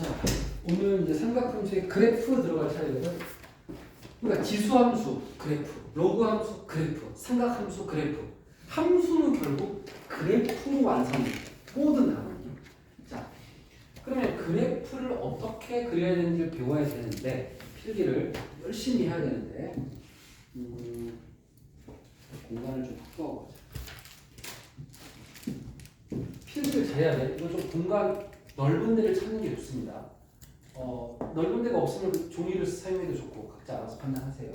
자, 오늘 이제 삼각함수의 그래프 들어갈 차례거든. 그러니까 지수함수 그래프, 로그함수 그래프, 삼각함수 그래프. 함수는 결국 그래프로 완성해. 모든 단원이. 자, 그러면 그래프를 어떻게 그려야 되는지를 배워야 되는데 필기를 열심히 해야 되는데 공간을 좀 바꿔보자. 필기를 잘해야 돼. 이거 좀 공간 넓은 데를 찾는 게 좋습니다. 넓은 데가 없으면 그 종이를 사용해도 좋고 각자 알아서 판단하세요.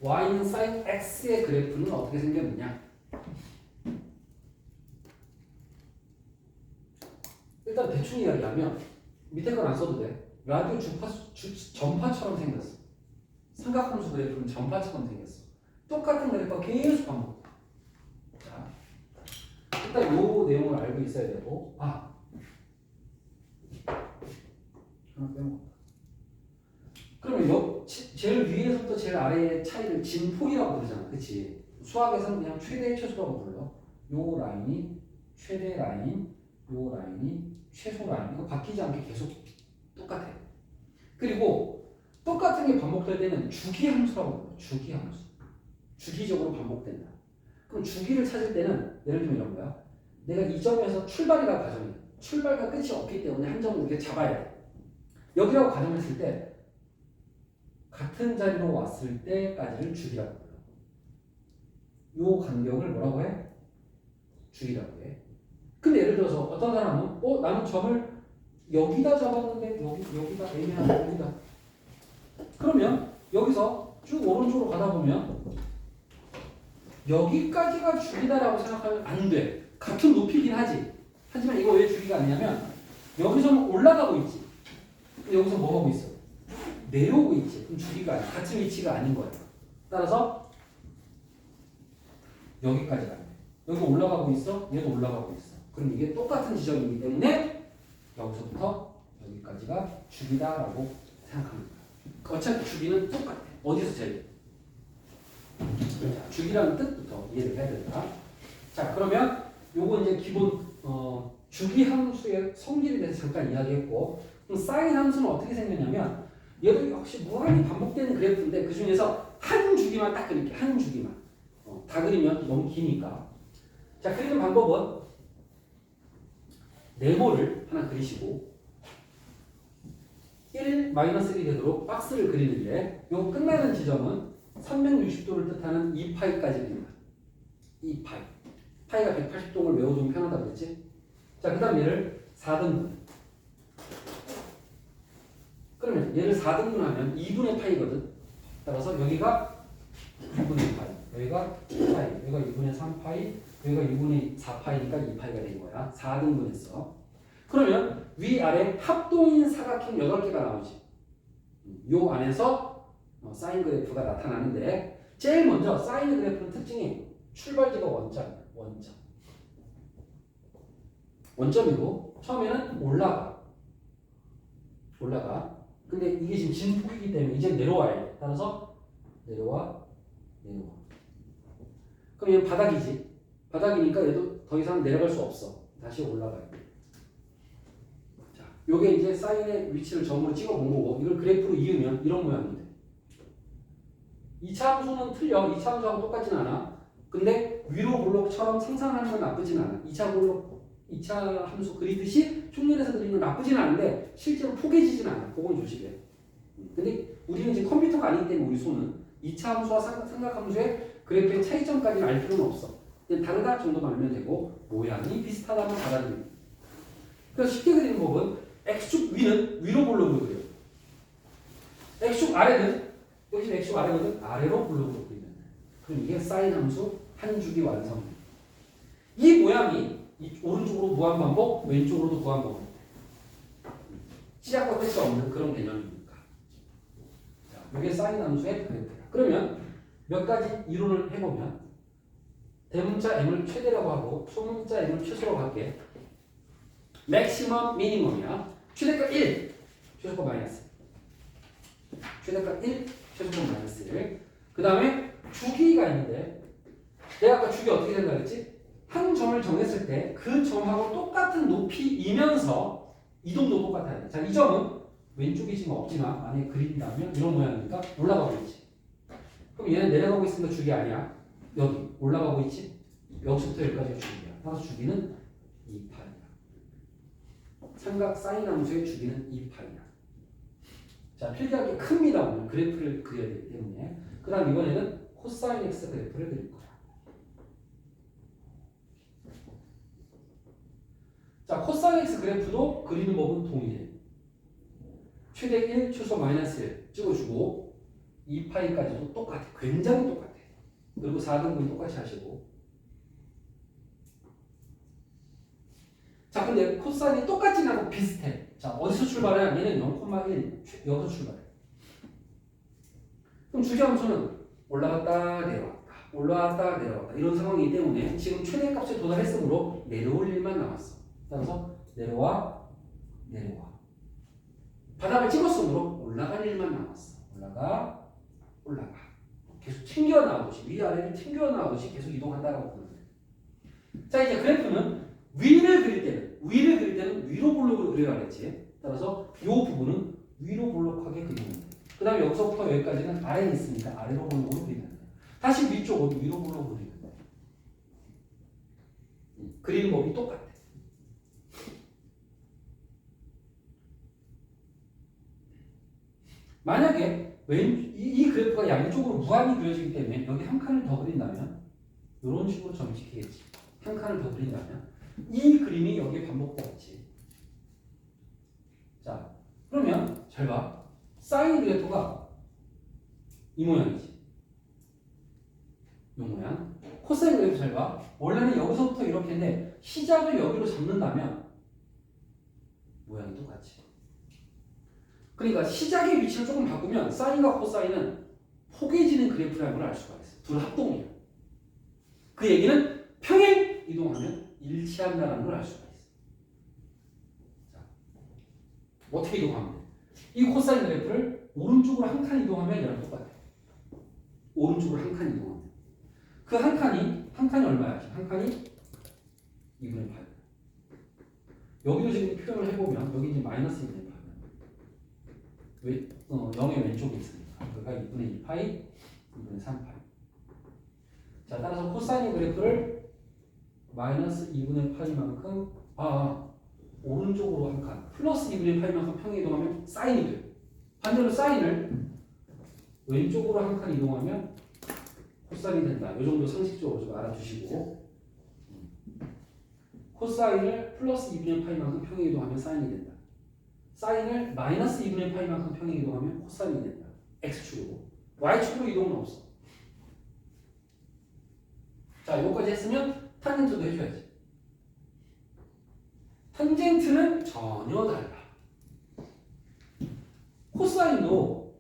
y는 sin x의 그래프는 어떻게 생겼느냐? 일단 대충 이야기하면 밑에 건 안 써도 돼. 라디오 전파처럼 생겼어. 삼각함수 그래프는 전파처럼 생겼어. 똑같은 그래프가 계속 반복. 자, 일단 요 내용을 알고 있어야 되고, 하나 빼먹었다. 그러면 제일 위에서부터 제일 아래의 차이를 진폭이라고 부르잖아, 그치? 수학에서는 그냥 최대 최소라고 불러. 요 라인이 최대 라인, 요 라인이 최소 라인. 이거 바뀌지 않게 계속 똑같아. 그리고 똑같은 게 반복될 때는 주기함수라고 불러. 주기함수. 주기적으로 반복된다. 그럼 주기를 찾을 때는 예를 들면 이런 거야. 내가 이 점에서 출발이라고 가정해. 출발과 끝이 없기 때문에 한 점을 우리가 잡아야 돼. 여기라고 가정했을 때 같은 자리로 왔을 때까지를 주기라고 불러. 요 간격을 뭐라고 해? 주기라고 해. 근데 예를 들어서 어떤 사람은 나는 점을 여기다 잡았는데 여기다 애매한 여기다. 그러면 여기서 쭉 오른쪽으로 가다 보면 여기까지가 주기다라고 생각하면 안 돼. 같은 높이긴 하지. 하지만 이거 왜 주기가 아니냐면 여기서는 올라가고 있지. 여기서 뭐 하고 있어? 내려오고 있지. 그럼 주기가 아니야. 같은 위치가 아닌 거야. 따라서 여기까지가 안 돼. 여기 올라가고 있어. 얘도 올라가고 있어. 그럼 이게 똑같은 지점이기 때문에 여기서부터 여기까지가 주기다라고 생각합니다. 어차피 주기는 똑같아. 어디서 제일? 자, 주기라는 뜻부터 이해를 해야 된다. 자, 그러면 요거 이제 기본 주기 함수의 성질에 대해서 잠깐 이야기했고, 그럼 사인 함수는 어떻게 생겼냐면 얘도 역시 무한히 반복되는 그래프인데 그 중에서 한 주기만 딱 그릴게. 한 주기만. 다 그리면 너무 기니까. 자, 그리는 방법은 네모를 하나 그리시고 1-1이 되도록 박스를 그리는데 요 끝나는 지점은 360도를 뜻하는 2파이까지 그립니다. 2파이. 파이가 180도를 외워두면 편하다고 그랬지? 자, 그 다음 얘를 4등분. 그러면 얘를 4등분하면 2분의 파이거든. 따라서 여기가 2분의 파이, 여기가 2파이, 여기가 2분의 3파이, 여기가 2분의 4파이니까 2파이가 된 거야. 4등분했어. 그러면 위아래 합동인 사각형 8개가 나오지. 요 안에서 사인 그래프가 나타나는데 제일 먼저 사인 그래프는 특징이 출발지가 원점이야. 원점이고 처음에는 올라가. 근데 이게 지금 진폭이기 때문에 이제 내려와야 돼. 따라서 내려와. 그럼 얘는 바닥이지. 바닥이니까 얘도 더 이상 내려갈 수 없어. 다시 올라가야 돼. 자, 요게 이제 사인의 위치를 점으로 찍어본 거고 이걸 그래프로 이으면 이런 모양이 돼. 2차 함수는 틀려. 2차 함수하고 똑같진 않아. 근데 위로 볼록처럼 상상하는 건 나쁘진 않아. 2차 함수 그리듯이 흉내내서 그리는 건 나쁘진 않은데 실제로 포개지진 않아. 그건 조심해. 근데 우리는 지금 컴퓨터가 아니기 때문에 우리 손은 2차 함수와 삼각함수의 그래프의 차이점까지는 알 필요는 없어. 그냥 다르다 정도만 알면 되고 모양이 비슷하다면 받아들입니다. 그래서 쉽게 그리는 법은 x축 위는 위로 볼록으로 그려. x축 아래는 여기 x축 아래거든. 아래로 볼록으로 그리면 돼. 그럼 이게 사인 함수 한 주기 완성. 이 모양이 오른쪽으로 무한반복, 왼쪽으로도 무한반복. 시작과 끝이 없는 그런 개념입니다. 자, 이게 사인 함수의 그래프야. 그러면 몇 가지 이론을 해보면 대문자 m을 최대라고 하고 소문자 m을 최소라고 할게. 맥시멈 미니멈이야. 최대값 1, 최소값 마이너스. 최대값 1, 최소값 마이너스 1. 그 다음에 주기가 있는데 내가 아까 주기 어떻게 생각했지? 한 점을 정했을 때 그 점하고 똑같은 높이이면서 이동도 똑같아야 돼. 자, 이 점은 왼쪽에 지금 없지만 만약에 그린다면 이런 모양이니까 올라가고 있지. 그럼 얘는 내려가고 있으니까 주기 아니야. 여기 올라가고 있지. 여기서부터 여기까지가 주기야. 따라서 주기는 2파이야. 삼각 사인 함수의 주기는 2파이야. 자, 필기하기 큽니다. 오늘 그래프를 그려야 되기 때문에. 그 다음 이번에는 코사인 x 그래프를 그릴 거야. 자, 코사인 x 그래프도 그리는 법은 동일해. 최대 1, 최소 마이너스 1 찍어주고 2파이까지도 똑같아. 굉장히 똑같아. 그리고 4등분 똑같이 하시고. 자, 근데 코사인이 똑같진 않고 비슷해. 자, 어디서 출발해? 얘는 0,1 여기서 출발해. 그럼 주기함수는 올라갔다 내려왔다 올라갔다 내려왔다 이런 상황이기 때문에 지금 최대값에 도달했으므로 내려올 일만 남았어. 따라서 내려와 내려와. 바닥을 찍었으므로 올라갈 일만 남았어. 올라가 올라가. 계속 튕겨나오듯이 위아래를 튕겨나오듯이 계속 이동한다라고 보면 돼. 자, 이제 그래프는 위를 그릴 때는 위로 볼록으로 그려야 겠지. 따라서 이 부분은 위로 볼록하게 그리면 돼. 그 다음에 여기서부터 여기까지는 아래에 있으니까 아래로 볼록으로 그리면 돼. 다시 위쪽은 위로 볼록으로 그리면 돼. 그리는 법이 똑같아. 만약에 이 그래프가 양쪽으로 무한히 그려지기 때문에 여기 한 칸을 더 그린다면 이런 식으로 점이 찍히겠지. 한 칸을 더 그린다면 이 그림이 여기에 반복되겠지. 자, 그러면 잘 봐. 사인 그래프가 이 모양이지. 이 모양. 코사인 그래프 잘 봐. 원래는 여기서부터 이렇게인데 시작을 여기로 잡는다면 모양이 똑같지. 그러니까 시작의 위치를 조금 바꾸면 사인과 코사인은 포개지는 그래프라는 걸 알 수가 있어. 둘 합동이야. 그 얘기는 평행 이동하면 일치한다는 걸 알 수가 있어. 자, 어떻게 이동하면 돼? 이 코사인 그래프를 오른쪽으로 한 칸 이동하면 얘랑 똑같아. 오른쪽으로 한 칸 이동하면 그 한 칸이 얼마야? 한 칸이 2분의 8. 여기도 지금 표현을 해보면 여기 이제 마이너스 2분의 8. 0의 왼쪽에 있으니까 그가 2분의 2파이, 2분의 3파이. 자, 따라서 코사인 그래프를 마이너스 2분의 파이만큼 오른쪽으로 한 칸 플러스 2분의 파이만큼 평행 이동하면 사인이 돼요. 반대로 사인을 왼쪽으로 한 칸 이동하면 코사인이 된다. 이 정도 상식적으로 좀 알아두시고 코사인을 플러스 2분의 파이만큼 평행 이동하면 사인이 된다. 사인을 마이너스 2분의 파이만큼 평행 이동하면 코사인이 된다. X축으로. Y축으로 이동은 없어. 자, 여기까지 했으면 탄젠트도 해줘야지. 탄젠트는 전혀 달라. 코사인도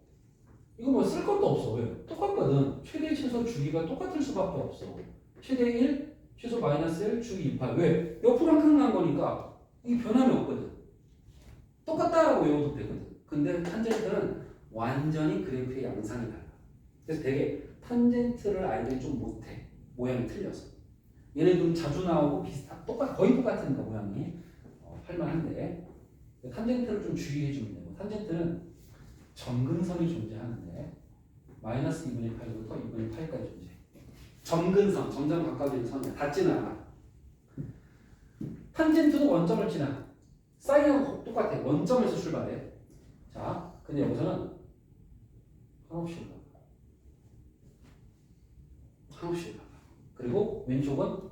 이거 뭐 쓸 것도 없어. 왜? 똑같거든. 최대 최소 주기가 똑같을 수밖에 없어. 최대 1, 최소 마이너스 1, 주기 2파. 왜? 옆으로 한 칸 난 거니까 이게 변함이 없거든. 똑같다라고 외워도 되거든. 근데 탄젠트는 완전히 그래프의 양상이 달라. 그래서 되게 탄젠트를 아이들이 좀 못해. 모양이 틀려서. 얘는 좀 자주 나오고 거의 똑같으니까 모양이 할만한데 탄젠트를 좀 주의해주면 되고 탄젠트는 점근선이 존재하는데 마이너스 2분의 8부터 2분의 8까지 존재해. 점근선, 점점 가까워지는 선이야. 닿지는 않아. 탄젠트도 원점을 지나. 사인하고 똑같아. 원점에서 출발해. 자, 근데 여기서는 한없이 올라가. 한없이 올라가. 그리고 왼쪽은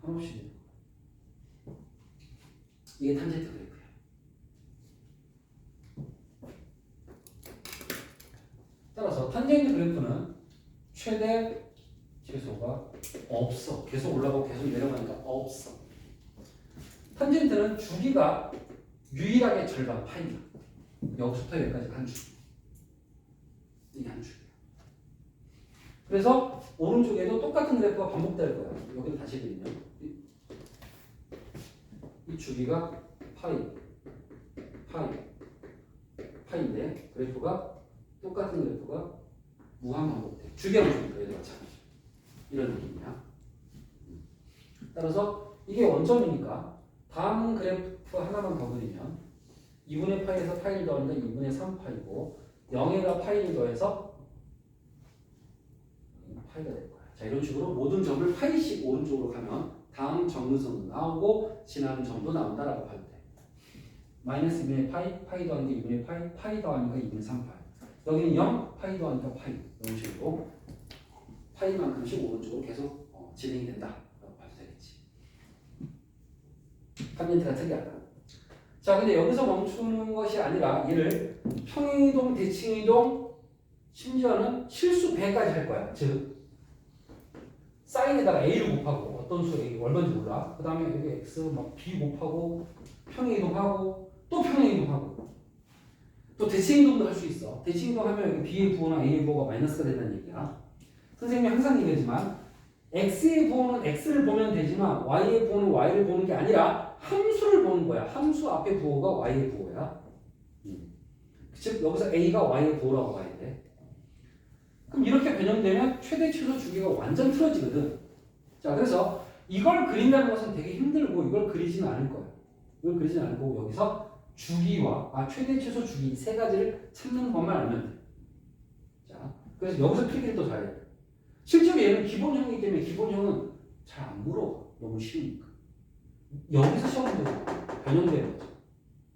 한없이 내려가. 이게 탄젠트 그래프야. 따라서 탄젠트 그래프는 최대 최소가 없어. 계속 올라가고 계속 내려가니까 없어. 탄젠트는 주기가 유일하게 절반 파이야. 여기서부터 여기까지 한 줄. 이게 한 줄이야. 그래서 오른쪽에도 똑같은 그래프가 반복될 거야. 여기를 다시 그리면 이 주기가 파이인데 그래프가 똑같은 그래프가 무한 반복돼. 주기함수니까 얘도 마찬가지. 이런 느낌이야. 따라서 이게 원점이니까 다음 그래프 하나만 더 그리면 2분의 파이에서 파이를 더하니까 2분의 3파이고 0에다 파이를 더해서 파이가 될 거야. 자, 이런 식으로 모든 점을 파이씩 오른쪽으로 가면 다음 정근선도 나오고 지나는 점도 나온다라고 봐도 돼. 마이너스 2분의 파이, 파이 더하니까 2분의 파이, 파이 더하니까 2분의 3파이. 여기는 0, 파이 더하니까 파이. 이런 식으로 파이만큼씩 오른쪽으로 계속 진행이 된다라고 봐도 되겠지. 판멘트가 특이하다. 자, 근데 여기서 멈추는 것이 아니라 얘를 평행이동, 대칭이동, 심지어는 실수 배까지 할 거야. 즉 사인에다가 a를 곱하고 어떤 수 a 얼마인지 몰라. 그 다음에 여기 x 막 b 곱하고 평행이동하고 또 평행이동하고 또 대칭이동도 할 수 있어. 대칭이동하면 여기 b의 부호나 a의 부호가 마이너스가 된다는 얘기야. 선생님이 항상 얘기하지만 x의 부호는 x를 보면 되지만 y의 부호는 y를 보는 게 아니라 함수를 보는 거야. 함수 앞에 부호가 y의 부호야. 즉 여기서 a가 y의 부호라고 봐야 돼. 그럼 이렇게 변형되면 최대 최소 주기가 완전 틀어지거든. 자, 그래서 이걸 그린다는 것은 되게 힘들고 이걸 그리지는 않을 거야. 이걸 그리지는 않을 거고 여기서 주기와 최대 최소 주기 세 가지를 찾는 것만 알면 돼. 자, 그래서 여기서 필기를 또 잘해. 실제로 얘는 기본형이기 때문에 기본형은 잘 안 물어봐. 너무 쉬우니까. 여기서 시험 문제가 변형되는 거죠.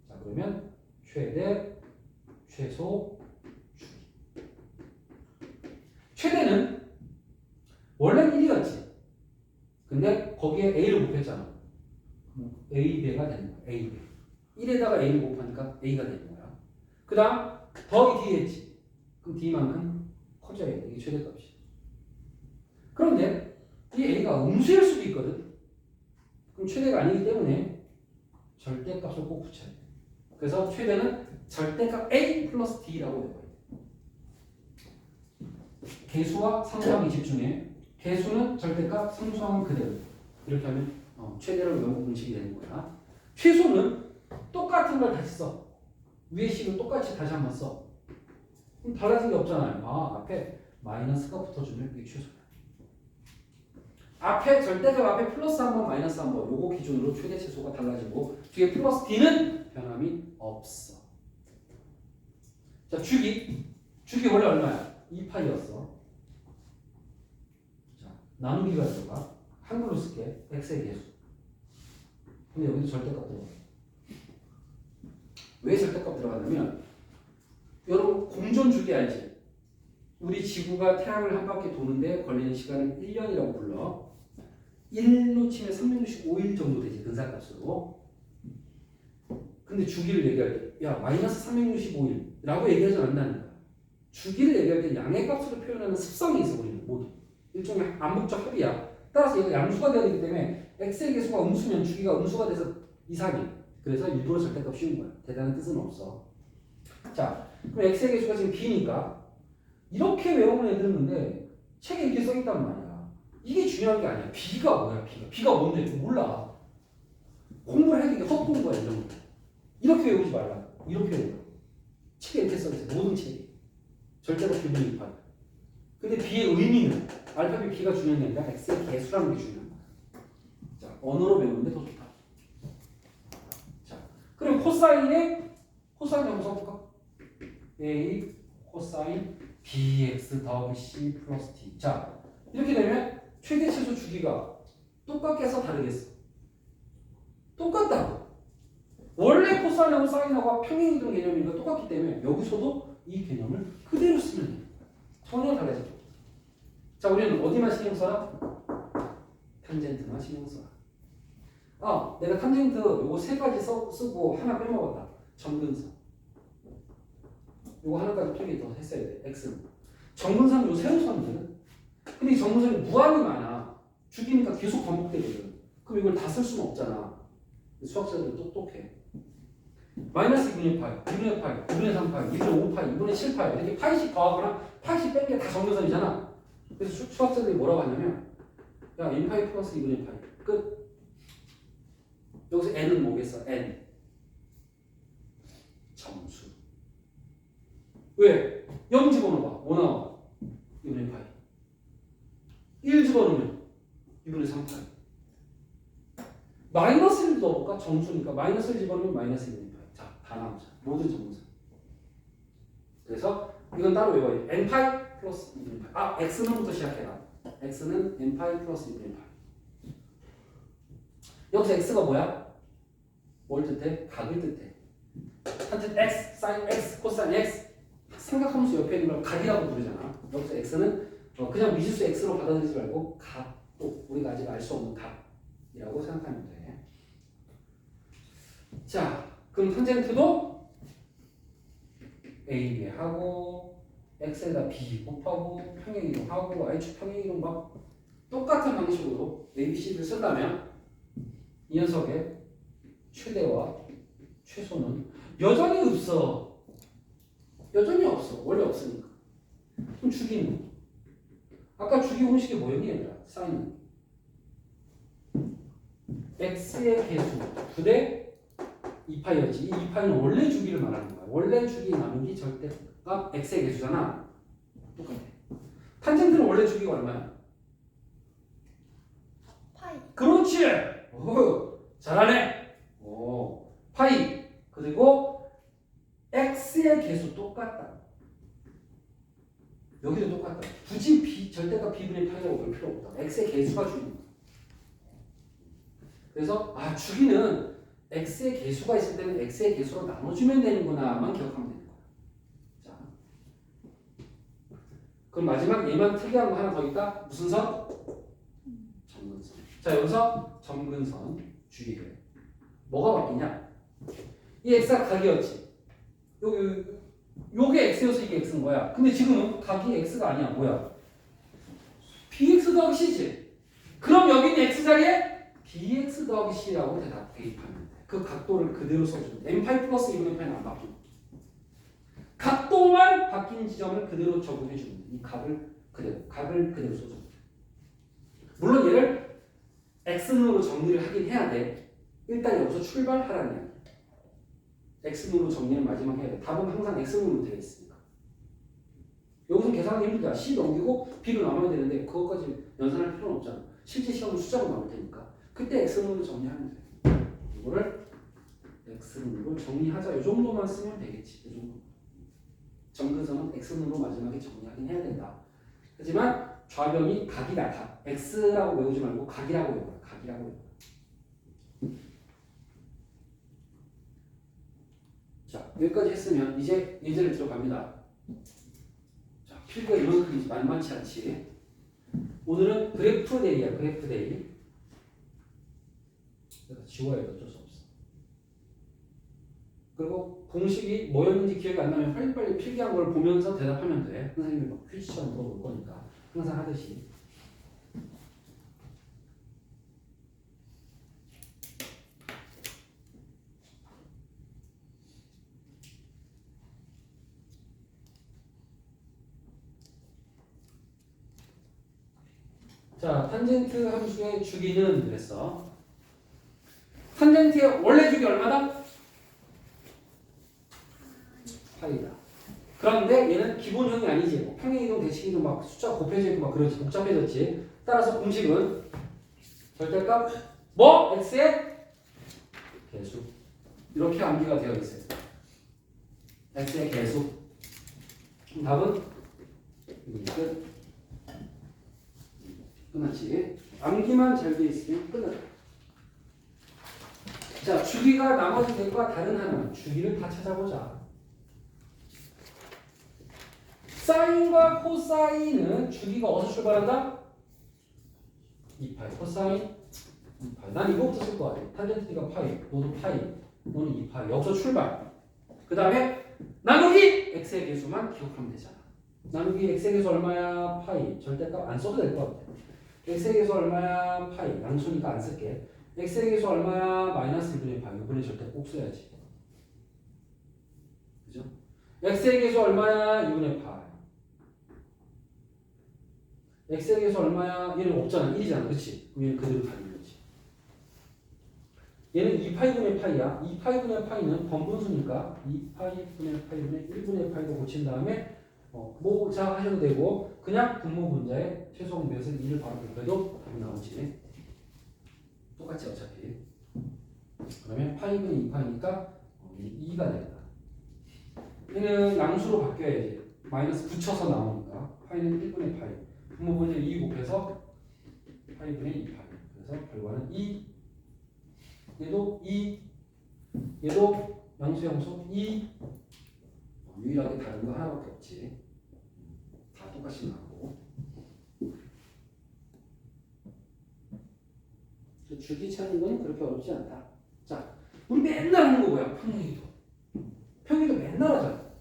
자, 그러면 최대, 최소, 주기. 최대는 원래는 1이었지. 근데 거기에 a를 곱했잖아. a배가 되는 거야. a배. 1에다가 a를 곱하니까 a가 되는 거야. 그 다음 더하기 d 했지. 그럼 d만큼 커져야 돼. 이게 최대값이. 그런데 이 a가 음수일 수도 있거든. 그럼 최대가 아니기 때문에 절대값을 꼭 붙여야 돼. 그래서 최대는 절대값 a 플러스 d라고 해봐야 돼. 개수와 상수항 20 중에 개수는 절대값, 상수항은 그대로. 이렇게 하면 최대로 외우고 공식이 되는 거야. 최소는 똑같은 걸 다시 써. 위에 식은 똑같이 다시 한번 써. 그럼 달라진 게 없잖아요. 앞에 마이너스가 붙어주면 이게 최소야. 앞에 절대값 앞에 플러스 한 번, 마이너스 한 번. 요거 기준으로 최대 최소가 달라지고 뒤에 플러스 d는 변함이 없어. 자, 주기 원래 얼마야? 2파이였어. 자, 나누기가 들어가. 한글로 쓸게. x의 개수. 근데 여기도 절대값 들어가. 왜 절대값 들어가냐면 여러분 공전 주기 알지? 우리 지구가 태양을 한 바퀴 도는데 걸리는 시간을 1년이라고 불러. 1로 치면 365일 정도 되지, 근사값으로. 근데 주기를 얘기할 때, 야, 마이너스 365일이라고 얘기하지 않는다는 거야. 주기를 얘기할 때 양의 값으로 표현하는 습성이 있어, 우리는 모두. 일종의 암묵적 합이야. 따라서 얘가 양수가 되어야 되기 때문에 x의 개수가 음수면 주기가 음수가 돼서 이상해. 그래서 일부러 절대값 씌운 거야. 대단한 뜻은 없어. 자, 그럼 x의 개수가 지금 b니까 이렇게 외우는 애들은 근데 책에 이렇게 써있단 말이야. 이게 중요한 게 아니야. b가 뭐야, b가. b가 뭔데? 몰라. 공부를 해야 되게 헛공부야, 이런 거. 이렇게 외우지 말라. 이렇게 외워. 책에 이렇게 써있어. 모든 책에. 절대로 비분의 2파이. 근데 b의 의미는 알파벳 b가 중요한 게 아니라 x의 개수라는 게 중요한 거야. 자, 언어로 배우는 게 더 좋다. 자, 그럼 코사인 한번 써볼까? a 코사인 bx 더하기 c 플러스 t. 자, 이렇게 되면 최대 최소 주기가 똑같겠어, 다르겠어? 똑같다고. 원래 코사인하고 사인하고 평행이동 개념이니까 똑같기 때문에 여기서도 이 개념을 그대로 쓰면 돼요. 전혀 달라지죠. 자, 우리는 어디만 신경 써라? 탄젠트만 신경 써라. 내가 탄젠트 요거 세 가지 쓰고 하나 빼먹었다. 정근선. 요거 하나까지 필기 더 했어야 돼. x는. 정근선 요 세로 썼거든. 근데 이 정근선이 무한히 많아. 주기니까 계속 반복되거든. 그럼 이걸 다 쓸 수는 없잖아. 수학자들은 똑똑해. 마이너스 2분의 파이, 2분의 파이, 2분의 3파이, 2분의 5파이, 2분의 7파이 이렇게 파이씩 더하거나 파이씩 뺀 게 다 정근선이잖아. 그래서 수학자들이 뭐라고 하냐면 야, n파이 플러스 2분의 파이 끝. 여기서 n은 뭐겠어? n 정수. 왜? 0 집어넣어봐. 뭐 나와? 2분의 파이. 1 집어넣으면 2분의 3파이. 마이너스 1도 넣어볼까? 정수니까 마이너스 1 집어넣으면 마이너스 1이니까. 자, 다 나오자. 모든 정수. 그래서 이건 따로 외워야 돼. n파이 플러스 2분의 파이. 아, x는부터 시작해라. x는 n파이 플러스 2분의 파이. 여기서 x가 뭐야? 뭘 뜻해? 각을 뜻해. 탄젠트 x, 사인 x, 코사인 x. 삼각함수 옆에 있는 걸 각이라고 부르잖아. 여기서 x는 그냥 미지수 x로 받아들이지 말고 각, 또 우리가 아직 알 수 없는 각이라고 생각하면 돼. 자, 그럼 탄젠트도 a, b 하고 x에다 b 곱하고 평행이동 하고 y축 평행이동 막 똑같은 방식으로 a, b, c를 쓴다면 이 녀석의 최대와 최소는 여전히 없어. 여전히 없어. 원래 없으니까. 그럼 주기는? 아까 주기 공식이 뭐였니 얘들아? 사인 x의 개수 9대 2파이였지. 이 2파이는 원래 주기를 말하는 거야. 원래 주기 나누기 절대값 x의 개수잖아. 똑같아. 탄젠트는 원래 주기가 얼마야? 파이. 그렇지. 오, 잘하네. 오, 파이. 그리고 x의 개수 똑같다. 여기도 똑같다. 굳이 절대값 b분의 파이라고 볼 필요 없다. x의 개수가 주기는. 그래서 주기는 x의 개수가 있을 때는 x의 개수로 나눠주면 되는구나만 기억하면 되는 거야. 자, 그럼 마지막 얘만 특이한 거 하나 더 있다. 무슨 선? 점근선. 자, 여기서 점근선 주기를. 뭐가 바뀌냐? 이 x가 각이었지. 요게 x여서 이게 x인 거야. 근데 지금은 각이 x가 아니야. 뭐야? bx 더하기 c지. 그럼 여기 있는 x 자리에 bx 더하기 c라고 대입하면 돼. 그 각도를 그대로 써주면 돼. n파이 플러스 2분의 파이는 안 바뀌고. 각도만 바뀐 지점을 그대로 적용해주면 돼. 이 각을 그대로 써주면 돼. 물론 얘를 x는으로 정리를 하긴 해야 돼. 일단 여기서 출발하라는 이야기. x는으로 정리는 마지막 해야 돼. 답은 항상 x는으로 되어 있으니까. 여기서 계산하기 힘들다. c 넘기고 b로 나눠야 되는데 그것까지 연산할 필요는 없잖아. 실제 시험은 숫자로 나올 테니까. 그때 x는으로 정리하면 돼. 이거를 x는으로 정리하자. 이 정도만 쓰면 되겠지. 이 정도. 점근선은 x는으로 마지막에 정리하긴 해야 된다. 하지만 좌변이 각이다. 각. x라고 외우지 말고 각이라고 외워라. 각이라고 외워라. 자, 여기까지 했으면 이제 예제를 들어갑니다. 자, 필기가 이만큼이지 만만치 않지. 오늘은 그래프 데이야. 그래프 데이. 내가 지워야 돼. 어쩔 수 없어. 그리고 공식이 뭐였는지 기억이 안 나면 빨리빨리 필기한 걸 보면서 대답하면 돼. 선생님이 막 퀴즈처럼 물어볼 거니까. 항상 하듯이. 자, 탄젠트 함수의 주기는 그랬어. 탄젠트의 원래 주기 얼마다? 파이다. 그런데 얘는 기본형이 아니지. 뭐 평행이동, 대칭이동 막 숫자 곱해져 있고 막 그러지. 복잡해졌지. 따라서 공식은 절대값 뭐? x의 개수. 이렇게 암기가 되어 있어요. x의 개수. 답은 끝. 끝났지. 암기만 잘 돼 있으면 끝났다. 자, 주기가 나머지 객과 다른 하나는 주기를 다 찾아보자. 사인과 코사인은 주기가 어디서 출발한다? 2파이. 코사인 2파이. 난 이거부터 쓸 거야. 탄젠트가 파이, 너도 파이, 너는 2파이. 여기서 출발. 그 다음에 나누기 x의 개수만 기억하면 되잖아. 나누기 x의 개수 얼마야? 파이. 절대값 안 써도 될 것 같아. x의 개수 얼마야? 파이. 양수니까 안 쓸게. x의 개수 얼마야? 마이너스 1분의 파이. 이번에 절대 꼭 써야지. 그죠? x의 개수 얼마야? 2분의 파이. x의 개수 얼마야? 얘는 없잖아. 1이잖아. 그치? 그럼 얘는 그대로 다니는 거지. 얘는 2파이분의 파이야. 2파이분의 파이는 번분수니까 2파이분의 파이분의 1분의 파이로 고친 다음에 자 하셔도 되고 그냥 분모 분자의 최소 공배에서 2를 바로 곱해도 답이 나오지. 똑같지 어차피. 그러면 파이분의 2파이니까 2가 된다. 얘는 양수로 바뀌어야지. 마이너스 붙여서 나오니까 파이는 1분의 파이. 분모분의 2 곱해서 파이분의 2파이. 그래서 결과는 2. 얘도 2. 얘도 양수 2. 유일하게 다른 거 하나밖에 없지. 다 똑같이 나오고. 줄기 찾는 건 그렇게 어렵지 않다. 자, 우리 맨날 하는 거 뭐야? 평행이동. 평행이동 맨날 하잖아.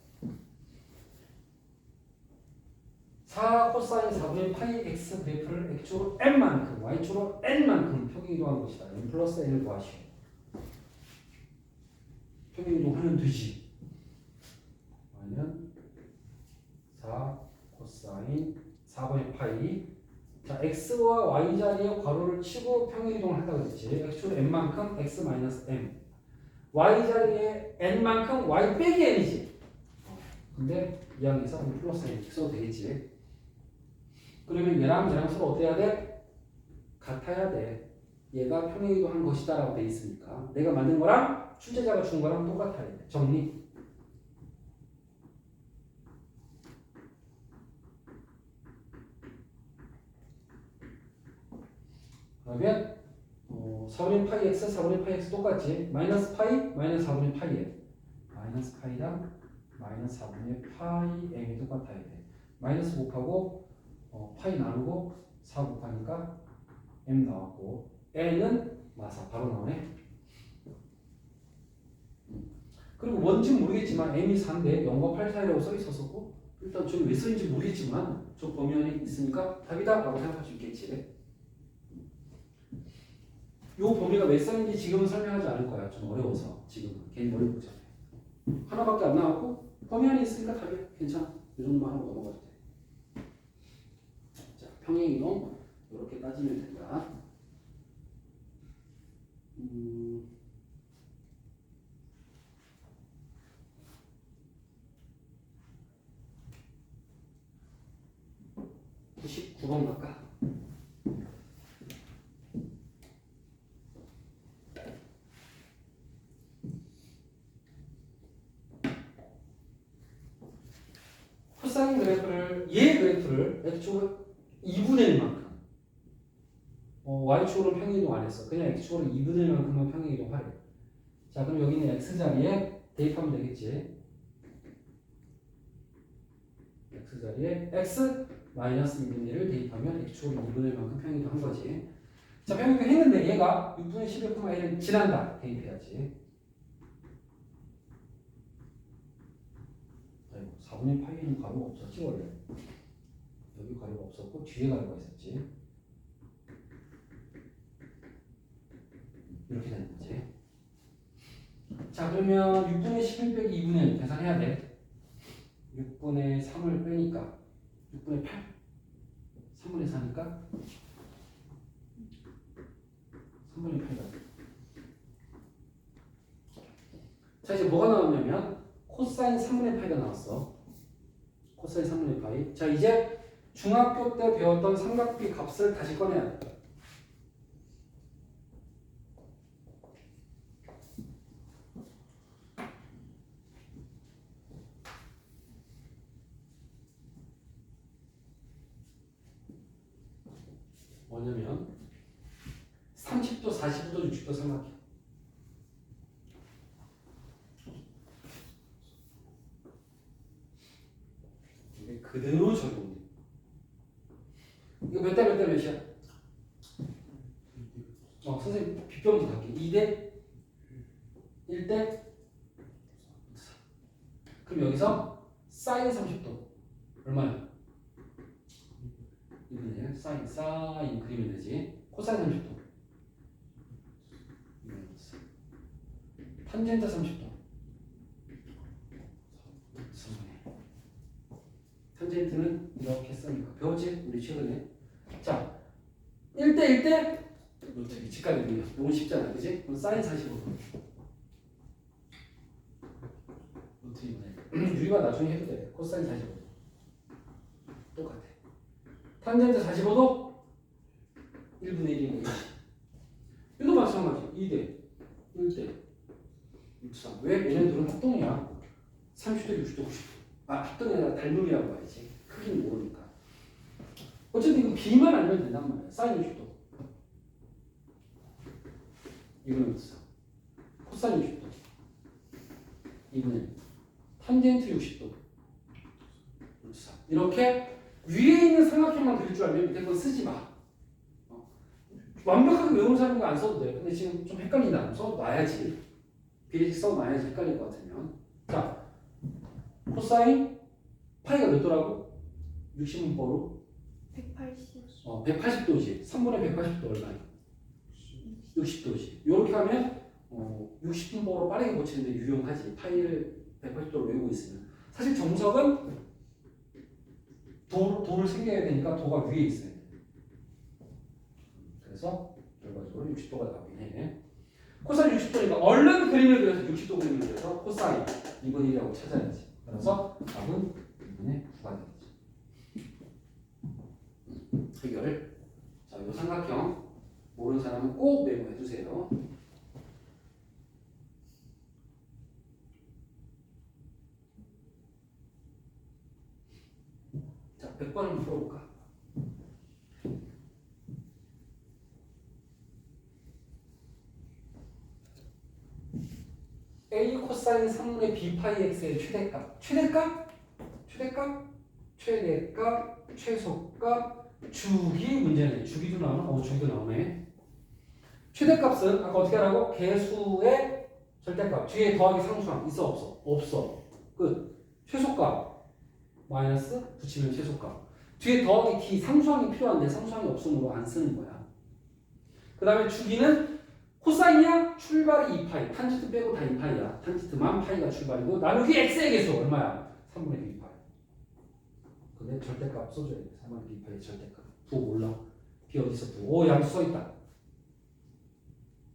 4 코사인 4분의 파이 x 그래프를 x축으로 n만큼, y축으로 n만큼 평행이동한 것이다. n 플러스 n을 구하시오. 평행이동 하면 되지. 아니면 4 코사인 4분의 파이. 자, x와 y 자리에 괄호를 치고 평행이동을 한다고 했지. x축으로 n만큼 x 마이너스 m. y 자리에 n만큼 y 빼기 n이지. 근데 이항에서 n 플러스 n 이렇게 써도 되겠지. 그러면 얘랑 서로 어때야 돼? 같아야 돼. 얘가 평행이동한 것이다 라고 돼 있으니까 내가 만든 거랑 출제자가 준 거랑 똑같아야 돼. 정리. 그러면 4분의 파이 x, 4분의 파이 x 똑같지? 마이너스 파이, 마이너스 4분의 파이 m. 마이너스 파이랑 마이너스 4분의 파이 m이 똑같아야 돼. 마이너스 곱하고 파이 나누고 4 곱하니까 m 나왔고 n은 마사 바로 나오네. 그리고 뭔지는 모르겠지만 m이 4인데 0과 8 사이라고 써 있었었고 일단 저기 왜 써있는지 모르겠지만 저 범위 안에 있으니까 답이다 라고 생각할 수 있겠지. 요 범위가 왜 써있는지 지금은 설명하지 않을 거야. 좀 어려워서 지금은 괜히 머리 복잡해. 하나밖에 안 나왔고 범위 안에 있으니까 답이 괜찮아. 이 정도만 하고 넘어가도 돼. 자, 평행이동 이렇게 따지면 된다. 99번 갈까? 코사인 그래프를 얘 그래프를 x축으로 2분의 1만큼 y축으로 평행이동 안 했어. 그냥 x축으로 2분의 1만큼만 평행이동하래. 자, 그럼 여기는 x자리에 대입하면 되겠지. x자리에 x 마이너스 2분의 1을 대입하면 x축으로 2분의 1만큼 평행이동 한 거지. 자, 평행이동 했는데 얘가 6분의 11,1을 지난다. 대입해야지. 아이고, 4분의 파이는 가로가 없었지 원래. 여기 가로가 없었고 뒤에 가로가 있었지. 이렇게 되는 거지. 자, 그러면 6분의 11 빼기 2분의 1 계산해야 돼. 6분의 3을 빼니까 6분의 8 3분의 4니까 3분의 8가. 자, 이제 뭐가 나왔냐면 코사인 3분의 파이가 나왔어. 코사인 3분의 파이. 자, 이제 중학교 때 배웠던 삼각비 값을 다시 꺼내야 돼. 뭐냐면 30도, 45도, 60도 삼각형. 이게 그대로 적용돼. 이거 몇 대 몇 대 몇이야? 선생님 빗병부터 갈게. 2대 1대 4. 그럼 여기서 사인 30도 얼마야? 2분의 1 사인 그리면 되지. 코사인 30도 탄젠트 30도 탄젠트는 이렇게 쓰니까 배웠지? 우리 최근에. 자, 1대 1대 노트 직각이 그려. 너무 쉽잖아, 그지? 그럼 사인 45도 노트 2분의 1 유리가 나중에 해도 돼. 코사인 45도 똑같아. 탄젠트 45도 1분의 1이니까 이도 마찬가지. 2대 1대 63. 왜? 얘네들은 합동이야. 30도, 60도, 90도. 합동이 아니라 달돌이라고 봐야지. 크기는 모르니까. 어쨌든 이거 B만 알면 된단 말이야. 사인 60도. 이거는 없어. 코사인 60도. 이거는 탄젠트 60도. 63. 이렇게 위에 있는 삼각형만 그릴 줄 알면 밑에 건 쓰지 마. 완벽하게 외우는 사람은 안 써도 돼. 근데 지금 좀 헷갈린다. 써놔야지. 비례식 써놔야지 헷갈릴 것 같으면. 자, 코사인 파이가 몇 도라고? 60분포로 180. 180도지. 3분의 180도 얼마야? 60도지. 이렇게 하면 60분포로 빠르게 고치는데 유용하지. 파이를 180도로 외우고 있으면. 사실 정석은 도를 생겨야 되니까 도가 위에 있어야 돼. 그래서 결과적으로 60도가 나오긴 해. 코사인 60도니까 얼른 그림을 그려서 60도 그림을 그려서 코사인 2분의 1이라고 찾아야지. 그래서 답은 2분의 9가 되겠지. 해결. 자, 이 삼각형 모르는 사람은 꼭 메모해 두세요. 자, 100번을 풀어볼까? A 코사인 3분의 B 파이 x의 최대값. 최대값? 최소값, 주기 문제네. 주기도 나오나? 주기도 나오네. 최대값은 아까 어떻게 하라고? 개수의 절대값. 뒤에 더하기 상수항 있어 없어? 없어. 끝. 최소값 마이너스 붙이면 최소값. 뒤에 더하기 t 상수항이 필요한데 상수항이 없으므로 안 쓰는 거야. 그 다음에 주기는 코사인이야? 출발이 2파이. 탄지트 빼고 다 2파이야. 탄지트만 파이가 출발이고 나누기 x의 개수 얼마야? 3분의 2파이. 근데 절대값 써줘야 돼. 3분의 2파이 절대값. 부 몰라. b 어디서 부? 오, 양수 써있다.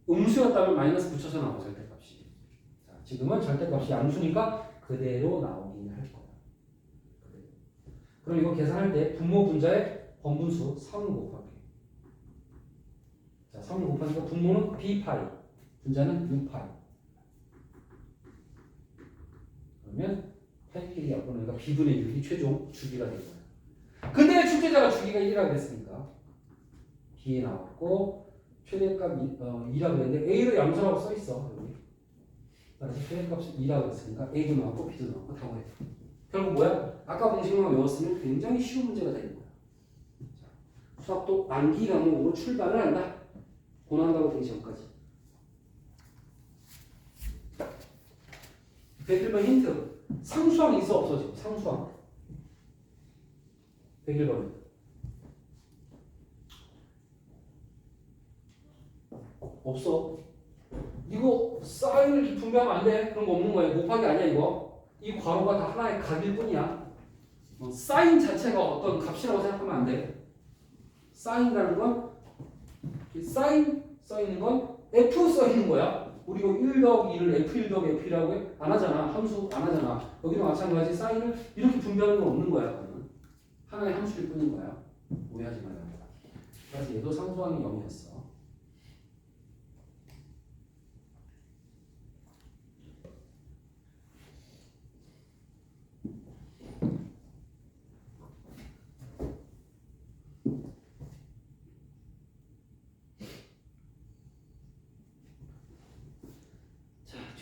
음수였다면 마이너스 붙여서 나와 절대값이. 자, 지금은 절대값이 양수니까 그대로 나오긴 할 거야. 그대로. 그럼 이거 계산할 때 분모 분자의 번분수 3을 곱할게. 자, 3을 곱하니까 분모는 b파이, 분자는 6파이. 그러면 파이끼리 약분하니까 b분의 6이 최종 주기가 된 거야. 근데 출제자가 주기가 1이라고 했으니까 b에 나왔고 최대값 2라고 했는데 a로 양수라고 써 있어 여기. 그래서 최대값이 2라고 했으니까 a도 나왔고 b도 나왔고 다 구해. 결국 뭐야? 아까 공식만 외웠으면 굉장히 쉬운 문제가 되는 거야. 자, 수학도 암기 과목으로 출발을 한다. 고난하고 되기 전까지. 101번 힌트. 상수항 있어 없어 지금? 상수항. 101번. 없어. 이거 사인을 분배하면 안 돼. 그런 거 없는 거야. 곱하기 아니야 이거. 이 괄호가 다 하나의 각일 뿐이야. 사인 자체가 어떤 값이라고 생각하면 안 돼. 사인이라는 건 사인 써있는 건 F 써있는 거야. 우리 이거 1 더하기 1을 F1 더하기 F라고 해? 안 하잖아. 함수 안 하잖아. 여기도 마찬가지 사인을 이렇게 분배하는 건 없는 거야. 그러면. 하나의 함수일 뿐인 거야. 오해하지 말라. 그래서 얘도 상수항이 0이었어.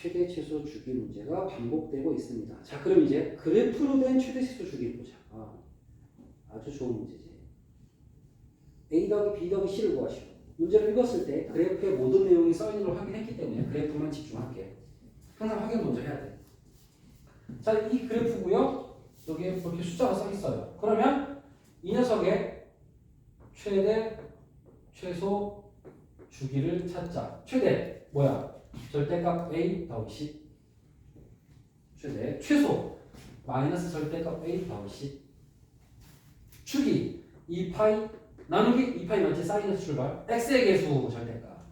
최대 최소 주기 문제가 반복되고 있습니다. 자, 그럼 이제 그래프로 된 최대 최소 주기를 보자. 아주 좋은 문제지. A 더하기 B 더하기 C를 구하시오. 문제를 읽었을 때 그래프의 모든 내용이 써있는 걸 확인했기 때문에 그래프만 집중할게. 항상 확인 먼저 해야 돼. 자, 이 그래프고요. 여기에 이렇게 숫자가 써 있어요. 그러면 이 녀석의 최대 최소 주기를 찾자. 최대 뭐야? 절대값 A 더하기 C. 최대 최소 마이너스 절대값 A 더하기 C. 주기 2파이 나누기 2파이 맞지? 사인에서 출발 x의 개수 절대값.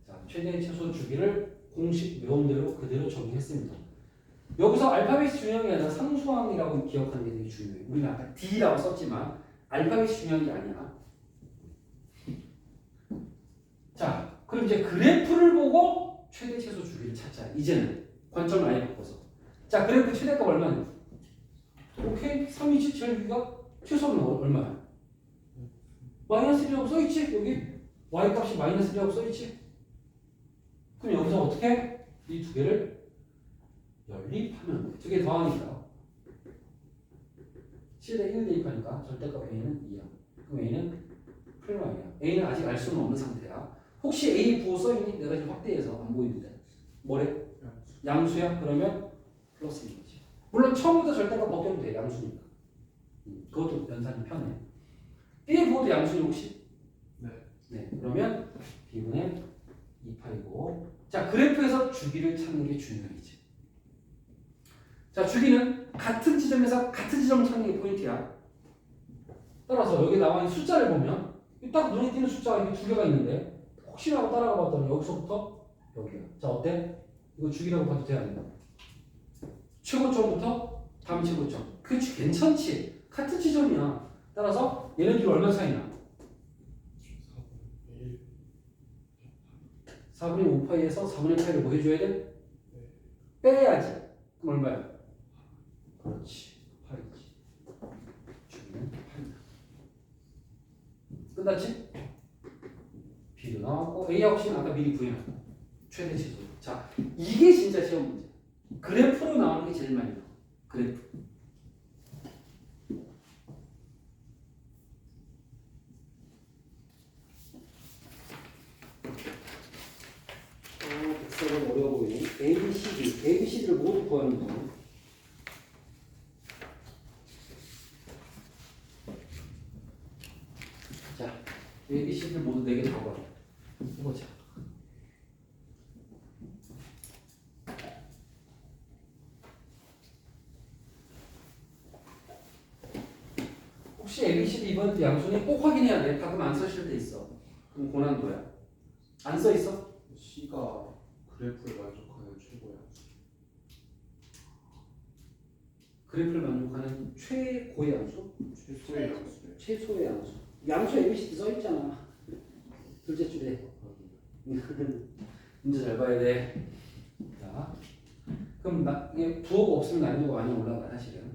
자, 최대 최소 주기를 공식 외운 대로 그대로 적용했습니다. 여기서 알파벳이 중요한 게 아니라 상수항이라고 기억하는 게 되게 중요해. 우리는 아까 D라고 썼지만 알파벳이 중요한 게 아니야. 자, 그럼 이제 그래프를 보고 최대 최소 주기를 찾자. 이제는 관점을 아예 바꿔서. 자, 그래프 최대값 얼마냐? 오케이. 3277기가 최소는 얼마야? 마이너스 1이라고 써있지? 여기 y값이 마이너스 1이라고 써있지? 그럼 여기서 어떻게? 이 두 개를 연립하면 두 개 더하니까 7대 1 대입하니까 절대값 a는 2야. 그럼 a는 프라임 i야. a는 아직 알 수는 없는 상태야. 혹시 a 부호 써있니? 내가 지금 확대해서 안 보이는데 뭐래? 양수야? 그러면 플러스인 거지. 물론 처음부터 절대값 벗겨도 돼. 양수니까. 그것도 연산이 편해. b의 부호도 양수니 혹시? 네. 그러면 b분의 2파이고 자 그래프에서 주기를 찾는 게 중요하지. 자 주기는 같은 지점에서 같은 지점을 찾는 게 포인트야. 따라서 여기 나와 있는 숫자를 보면 딱 눈에 띄는 숫자가 이렇게 두 개가 있는데 혹시나 하고 따라가 봤더니 여기서부터 여기야. 자 어때? 이거 주기라고 봐도 돼야 된다. 최고점부터 다음 최고점. 그치 괜찮지? 같은 지점이야. 따라서 얘네들이 얼마 차이나? 4분의 5파이에서 4분의 8을 뭐 해줘야 돼? 빼야지. 그럼 얼마야? 그렇지. 8이지. 주기는 8이다. 끝났지? B도 나왔고 A 혹시는 아까 미리 구해놨 최대 최소. 자 이게 진짜 시험 문제. 그래프로 나오는 게 제일 많이 나와. 그래프. 백석은 어려워 보이네. A, B, C, D. A, B, C, D를 모두 구하는 거. 자, A, B, C, D를 모두 4개 더 구하. 해보자. 혹시 A, B, C, D 이번 양수는 꼭 확인해야 돼. 가끔 안 써실 때 있어. 그럼 고난도야. 안 써 있어? C가 그래프에 만족하는 최고야. 그래프를 만족하는 최고의 양수? 최소의 양수래. 최소의 양수. 양수 A, B, C, D 써 있잖아. 둘째 줄에. 문제 잘 봐야 돼. 자, 그럼 이게 부호가 없으면 난이도가 많이 올라가 사실은.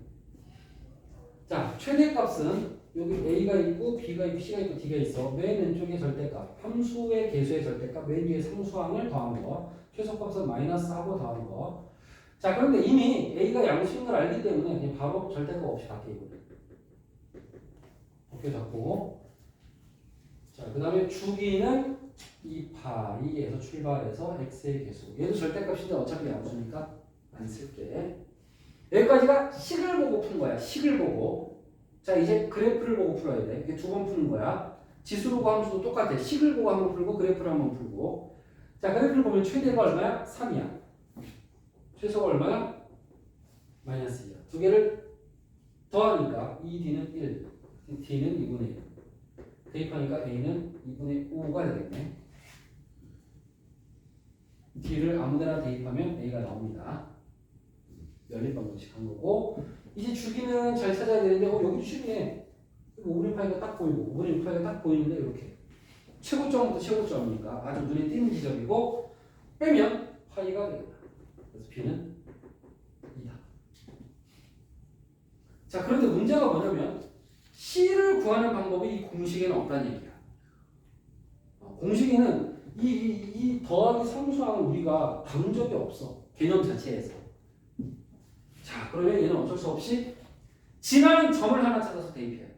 자, 최대값은 여기 A가 있고 B가 있고 C가 있고 D가 있어. 맨 왼쪽에 절대값, 함수의 개수의 절대값, 맨 위에 상수항을 더한 거, 최소값은 마이너스 하고 더한 거. 자, 그런데 이미 A가 양수인 걸 알기 때문에 그냥 바로 절대값 없이 바뀌거든. 어깨 잡고. 자, 그 다음에 주기는 2파이에서 출발해서 x의 개수. 얘도 절대값인데 어차피 양수니까 안 쓸게. 여기까지가 식을 보고 푼 거야. 식을 보고. 자, 이제 그래프를 보고 풀어야 돼. 이게 두 번 푸는 거야. 지수로고 함수도 똑같아. 식을 보고 한번 풀고 그래프를 한번 풀고. 자, 그래프를 보면 최대가 얼마야? 3이야. 최소가 얼마야? 마이너스 2야. 두 개를 더하니까 2D는 1, D는 2분의 1. 대입하니까 A는 2분의 5가 되겠네. D를 아무데나 대입하면 A가 나옵니다. 연립 방정식 한 거고. 이제 주기는 잘 찾아야 되는데 여기 주기네. 5분의 파이가 딱 보이고 5분의 6파이가 딱 보이는데 이렇게 최고점부터 최고점이니까 아주 눈에 띄는 지점이고 빼면 파이가 되겠다. 그래서 B는 2다. 자, 그런데 문제가 뭐냐면 C를 구하는 방법이 이 공식에는 없다는 얘기야. 공식에는 이 더하기 상수항을 우리가 다룬 적이 없어. 개념 자체에서. 자, 그러면 얘는 어쩔 수 없이 지나는 점을 하나 찾아서 대입해요.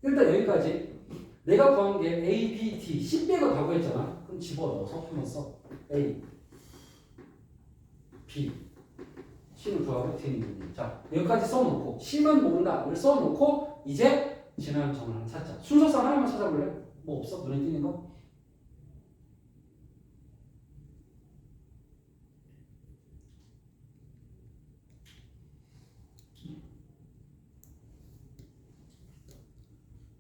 일단 여기까지 내가 구한 게 A, B, D, C 빼고 다 구했잖아. 그럼 집어넣어서 한번 써. A, B, C를 구하고 D는 6. 자, 여기까지 써놓고 C만 모른다를 써놓고 이제 지나는 점을 하나 찾자. 순서상 하나만 찾아볼래? 뭐 없어? 눈에 띄는 거?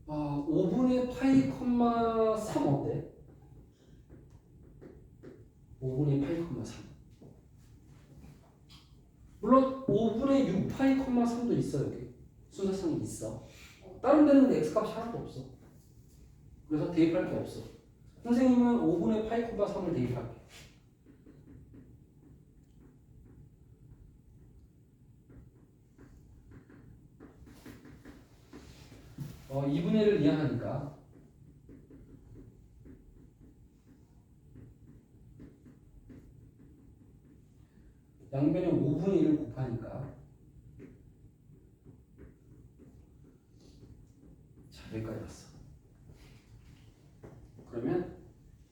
아, 5분의 파이 콤마 3 어때? 5분의 파이 콤마 3. 물론 5분의 6 파이 콤마 3도 있어 여기. 순서상이 있어. 다른 데는 x값이 하나도 없어. 그래서 대입할 게 없어. 선생님은 5분의 파이 콤마 3을 대입할게요. 2분의 1을 이항하니까 양변에 5분의 1을 곱하니까 자, 여기까지 왔어. 그러면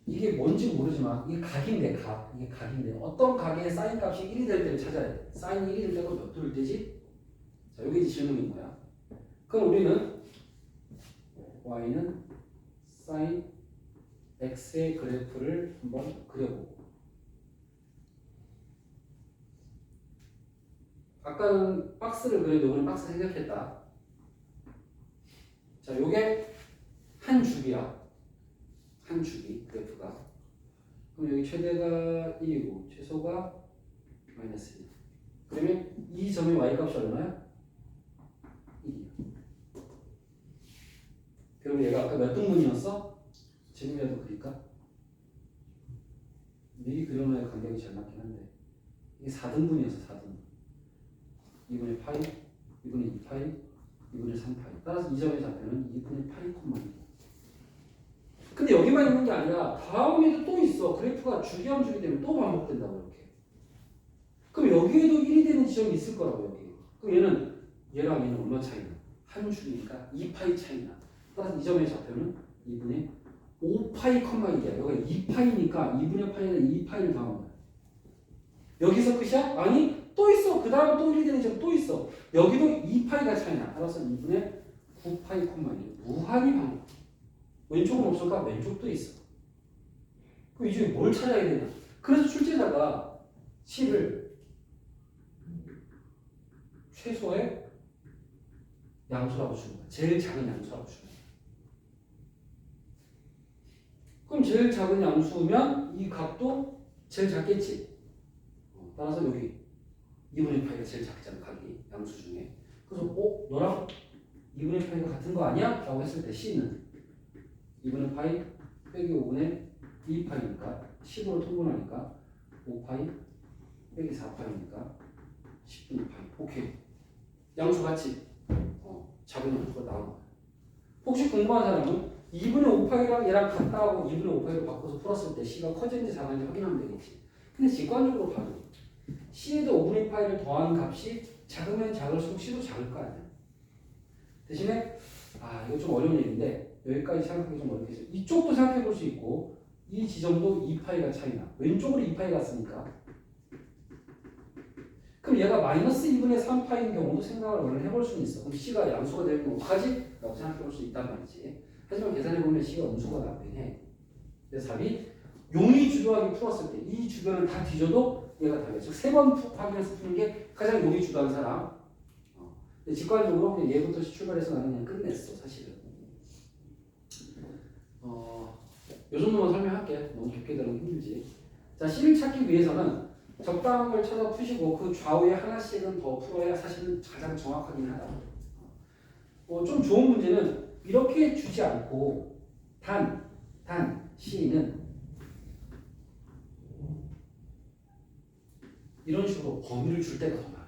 이게 뭔지 모르지만 이게 각인데 각. 이게 각인데 어떤 각의 사인 값이 1이 될 때를 찾아야 돼. 사인이 1이 될 때가 몇 도일 때지? 자, 여기 이제 질문인 거야. 그럼 우리는 y는 사인 x의 그래프를 한번 그려보고 아까는 박스를 그려도 이번엔 박스 생략했다. 자, 요게 한 주기야. 한 주기 그래프가. 그럼 여기 최대가 1이고 최소가 마이너스 1. 그러면 이 점의 y값이 얼마야? 1이야. 그럼 얘가 아까 몇 등분이었어? 지금이라도 그릴까? 미리 그려놔야 간격이 잘 맞긴 한데 이게 4등분이었어. 4등분. 2분의 파이, 2분의 2파이, 2분의 3파이. 따라서 이 점의 좌표는 2분의 파이 콤마 1. 근데 여기만 있는 게 아니라 다음에도 또 있어. 그래프가 주기함 주기 되면 또 반복된다고 이렇게. 그럼 여기에도 1이 되는 지점이 있을 거라고 여기. 그럼 얘랑 얘는 얼마 차이나? 한 주기니까 2파이 차이나. 따라서 이 점의 좌표는 2분의 5파이 콤마 1이야. 여기가 2파이니까 2분의 파이에다 2파이를 더하는 거야. 여기서 끝이야? 아니 또 있어. 그 다음 또 1이 되는 지점 또 있어. 여기도 2파이가 차이나. 따라서 2분의 9파이 콤마 1. 무한히 반복. 왼쪽은 없을까? 왼쪽도 있어. 그럼 이 중에 뭘 찾아야 되냐? 그래서 출제자가 C를 최소의 양수라고 주는 거야. 제일 작은 양수라고 주는 거야. 그럼 제일 작은 양수면 이 값도 제일 작겠지. 따라서 여기 2분의 파이가 제일 작잖아. 각이 양수 중에. 그래서 너랑 2분의 파이가 같은 거 아니야? 라고 했을 때 C는 2분의 파이 빼기 5분의 2파이니까 10으로 통분하니까 5파이 빼기 4파이니까 10분의 파이. 오케이. 양수 같이 작은 양수가 나온 거야. 혹시 궁금한 사람은 2분의 5파이랑 얘랑 같다 하고 2분의 5파이로 바꿔서 풀었을 때 C가 커지는지 작은지 확인하면 되겠지. 근데 직관적으로 봐도 C에도 5분의 파이를 더한 값이 작으면 작을수록 C도 작을 거 아니야. 대신에 이거 좀 어려운 얘기인데 여기까지 생각하기 좀 어렵겠어요. 이쪽도 생각해 볼 수 있고 이 지점도 2파이가 차이나. 왼쪽으로 2파이 갔으니까. 그럼 얘가 마이너스 2분의 3파이인 경우도 생각을 원래 해볼 수는 있어. 그럼 C가 양수가 되는 건 어떡하지? 라고 생각해 볼 수 있단 말이지. 하지만 계산해 보면 C가 음수가 나오긴 해. 그래서 답이 용의 주도하게 풀었을 때 이 주변을 다 뒤져도 얘가 답이야. 즉 3번 확인해서 푸는 게 가장 용의 주도한 사람. 직관적으로 그냥 얘부터 출발해서 나는 그냥 끝냈어 사실은. 요 정도만 설명할게. 너무 깊게 들으면 힘들지. 자, C를 찾기 위해서는 적당한 걸 찾아 푸시고 그 좌우에 하나씩은 더 풀어야 사실은 가장 정확하긴 하다. 좀 좋은 문제는 이렇게 주지 않고 단 C는 이런 식으로 범위를 줄 때가 더 많아.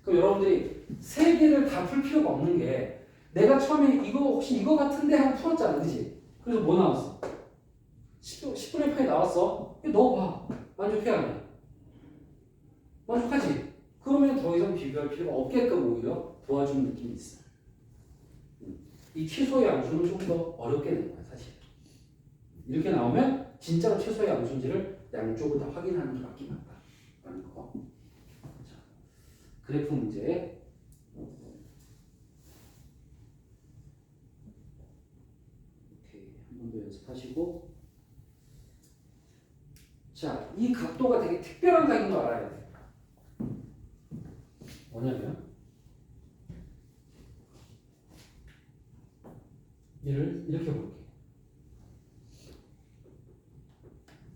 그럼 여러분들이 세 개를 다 풀 필요가 없는 게 내가 처음에 이거 혹시 이거 같은데 하고 풀었잖아. 그치? 그래서 뭐 나왔어? 10분의 파이 나왔어. 넣어봐. 만족해야 해. 만족하지? 그러면 더 이상 비교할 필요가 없게끔 오히려 도와주는 느낌이 있어. 이 최소의 양수는 좀 더 어렵게 되는 거야 사실. 이렇게 나오면 진짜로 최소의 양수인지를 양쪽을 다 확인하는 게 맞긴 맞다라는 거. 자, 그래프 문제. 한 번 더 연습하시고. 자, 이 각도가 되게 특별한 각인 거 알아야 돼. 뭐냐면 얘를 이렇게 볼게.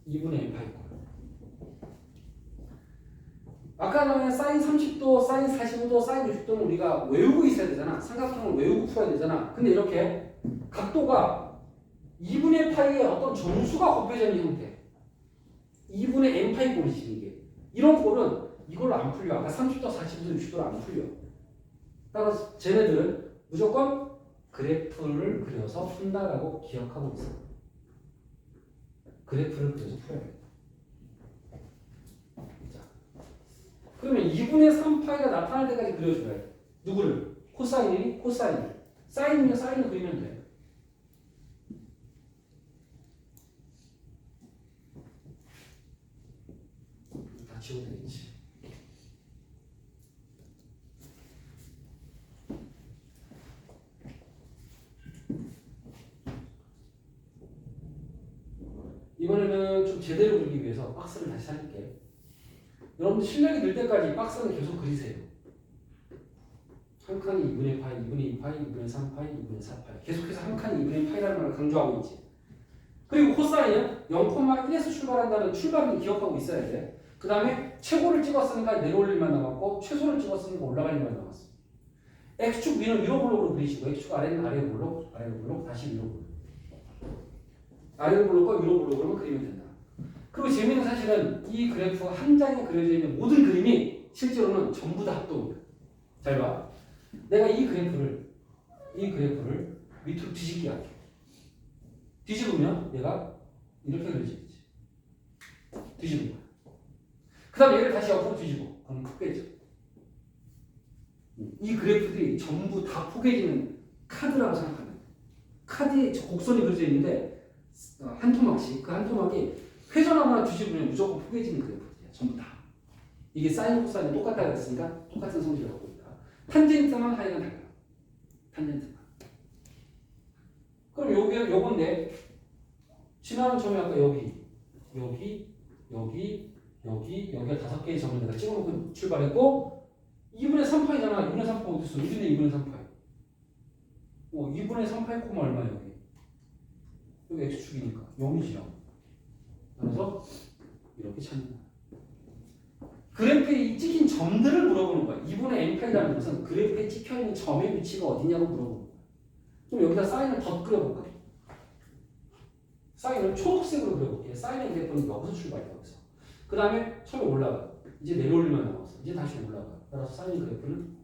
2분의 m 파이 꼴. 아까 전에 사인 30도, 사인 45도, 사인 60도는 우리가 외우고 있어야 되잖아. 삼각형을 외우고 풀어야 되잖아. 근데 이렇게 각도가 2분의 파이의 어떤 정수가 곱해져 있는 형태. 2분의 n 파이 꼴이지 이게. 이런 꼴은 이걸로 안 풀려. 아까 30도, 40도, 60도로 안 풀려. 따라서 쟤네들은 무조건 그래프를 그려서 푼다라고 기억하고 있어. 그래프를 그려서 풀어야 돼. 자, 그러면 2분의 3파이가 나타날 때까지 그려줘야 돼. 누구를? 코사인이니? 코사인. 사인이면 사인을 그리면 돼. 다 지워도 되겠지. 이번에는 좀 제대로 그리기 위해서 박스를 다시 살릴게. 여러분들 실력이 늘 때까지 박스는 계속 그리세요. 한 칸이 2분의 파이, 2분의 2파이, 2분의 3파이, 2분의 4파이. 계속해서 한 칸이 2분의 파이라는 말을 강조하고 있지. 그리고 코사인은 0,1에서 출발한다는 출발은 기억하고 있어야 돼. 그 다음에 최고를 찍었으니까 내려올 일만 남았고 최소를 찍었으니까 올라갈 일만 남았어. X축 위는 위로 블록으로 그리시고 X축 아래는 아래 블록, 아래 블록, 다시 위로 블록. 아래 블록과 위로 블록으로 그리면 된다. 그리고 재미있는 사실은 이 그래프 한 장에 그려져 있는 모든 그림이 실제로는 전부 다 합동이야. 잘 봐. 내가 이 그래프를 밑으로 뒤집기 할게. 뒤집으면 얘가 이렇게 그려지겠지. 뒤집은 거야. 그 다음에 얘를 다시 옆으로 뒤집어. 그럼 포개져. 이 그래프들이 전부 다 포개지는 카드라고 생각하면 돼. 카드에 곡선이 그려져 있는데 한 토막씩 그 한 토막이 회전하거나 뒤집으면 무조건 포개지는 그래프들이야. 전부 다. 이게 사인 코사인이 똑같다 그랬으니까 똑같은 성질을 갖고 있다. 탄젠트만 하이가 달라. 탄젠트만. 그럼 요건데 지나는 점이 아까 여기가 5개의 점을 내가 찍어놓고 출발했고 2분의 3파이잖아. 2분의 3파 어디 있어? 2분의 3파이. 2분의 3파이 코마 얼마야 여기? 여기 x축이니까 0이지 0. 그래서 이렇게 찾는 거야. 그래프에 찍힌 점들을 물어보는 거야. 2분의 n파이라는 것은 그래프에 찍혀있는 점의 위치가 어디냐고 물어보는 거야. 그럼 여기다 사인을 더 그려볼까? 사인을 초록색으로 그려볼게. 사인의 그래프는 여기서 출발해. 여기서. 그 다음에 처음에 올라가. 이제 내려올 일만 남았어. 이제 다시 올라가. 따라서 사인 그래프는